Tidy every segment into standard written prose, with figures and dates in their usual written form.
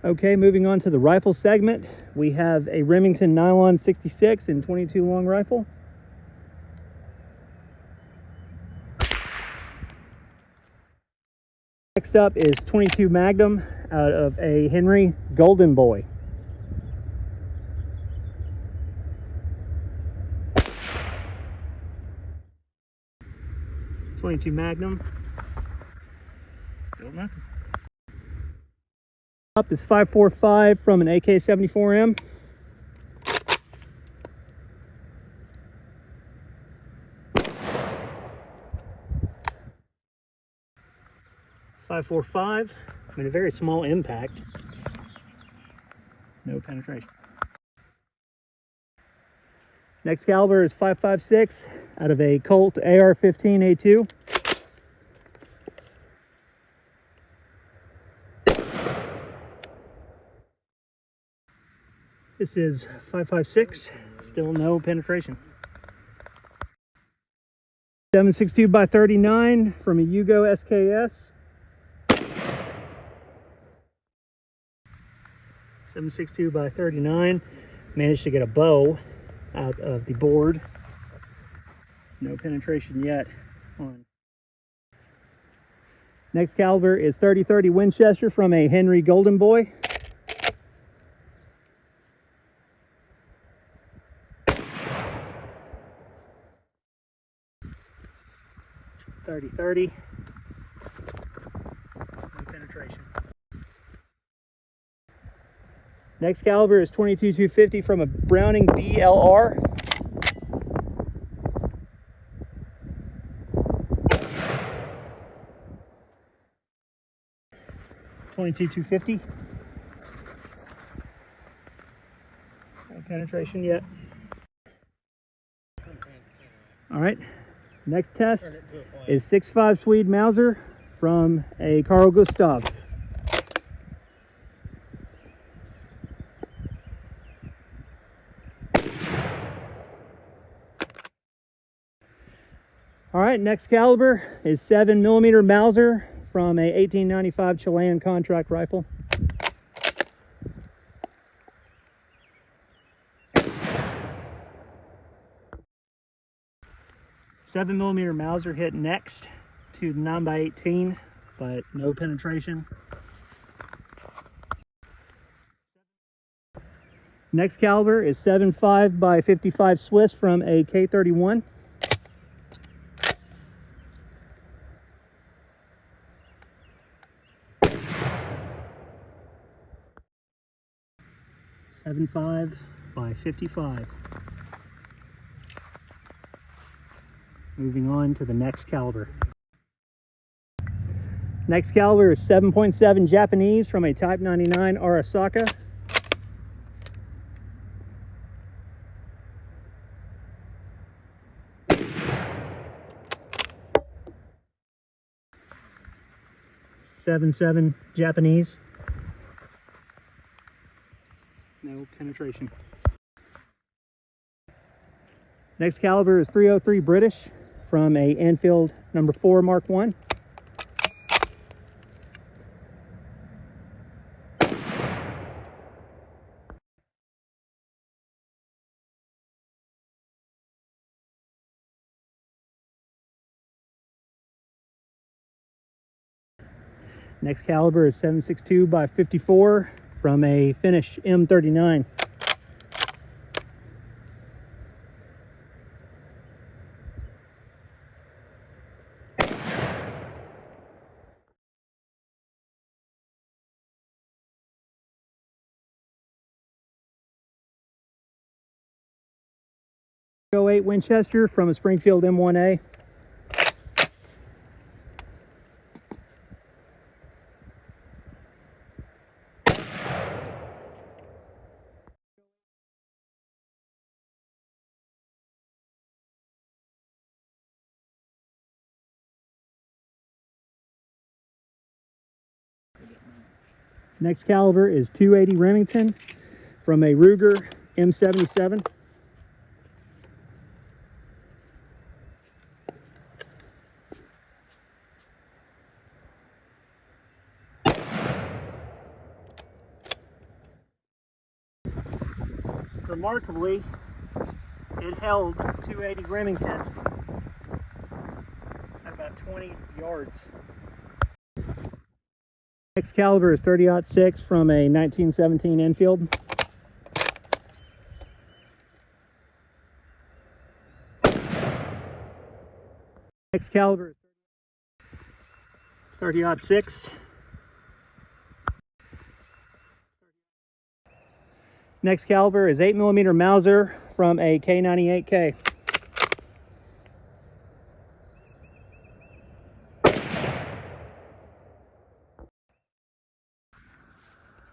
Okay, moving on to the rifle segment, we have a Remington Nylon 66 and 22 long rifle. Next up is 22 Magnum out of a Henry Golden Boy. .22 Magnum, still nothing. Up is 5.45 from an AK-74M. .545, I mean a very small impact. No penetration. Next caliber is 5.56 out of a Colt AR-15A2. This is 5.56, still no penetration. 7.62 by 39 from a Yugo SKS. 7.62 by 39. Managed to get a bow out of the board. No penetration yet on. Next caliber is 30-30 Winchester from a Henry Golden Boy. 30-30. No penetration. Next caliber is 22-250 from a Browning BLR. .22-250. No penetration yet. All right. Next test is 6.5 Swede Mauser from a Carl Gustav. All right, next caliber is 7mm Mauser from a 1895 Chilean contract rifle. Seven millimeter Mauser hit next to the 9x18, but no penetration. Next caliber is 7.5 by 55 Swiss from a K31. .75 by 55. Moving on to the next caliber. Next caliber is 7.7 Japanese from a Type 99 Arasaka. .77 Japanese. No penetration. Next caliber is 303 British from a Enfield number 4 Mark I. Next caliber is 7.62 by 54 from a Finnish M39. .08 Winchester from a Springfield M1A. Next caliber is 280 Remington from a Ruger M77. remarkably, it held 280 Remington at about 20 yards. Next caliber is 30-06 from a 1917 Enfield. Next caliber is 30-06. Next caliber is 8mm Mauser from a K98K.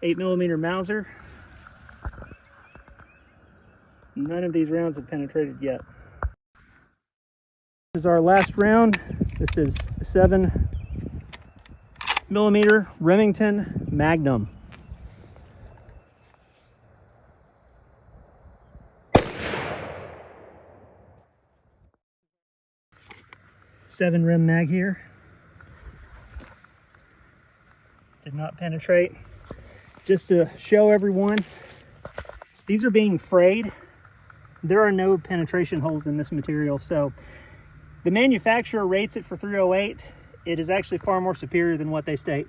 .8mm Mauser. None of these rounds have penetrated yet. This is our last round. This is 7mm Remington Magnum. Seven rim mag here. Did not penetrate. Just to show everyone, these are being frayed. There are no penetration holes in this material, so the manufacturer rates it for 308. It is actually far more superior than what they state.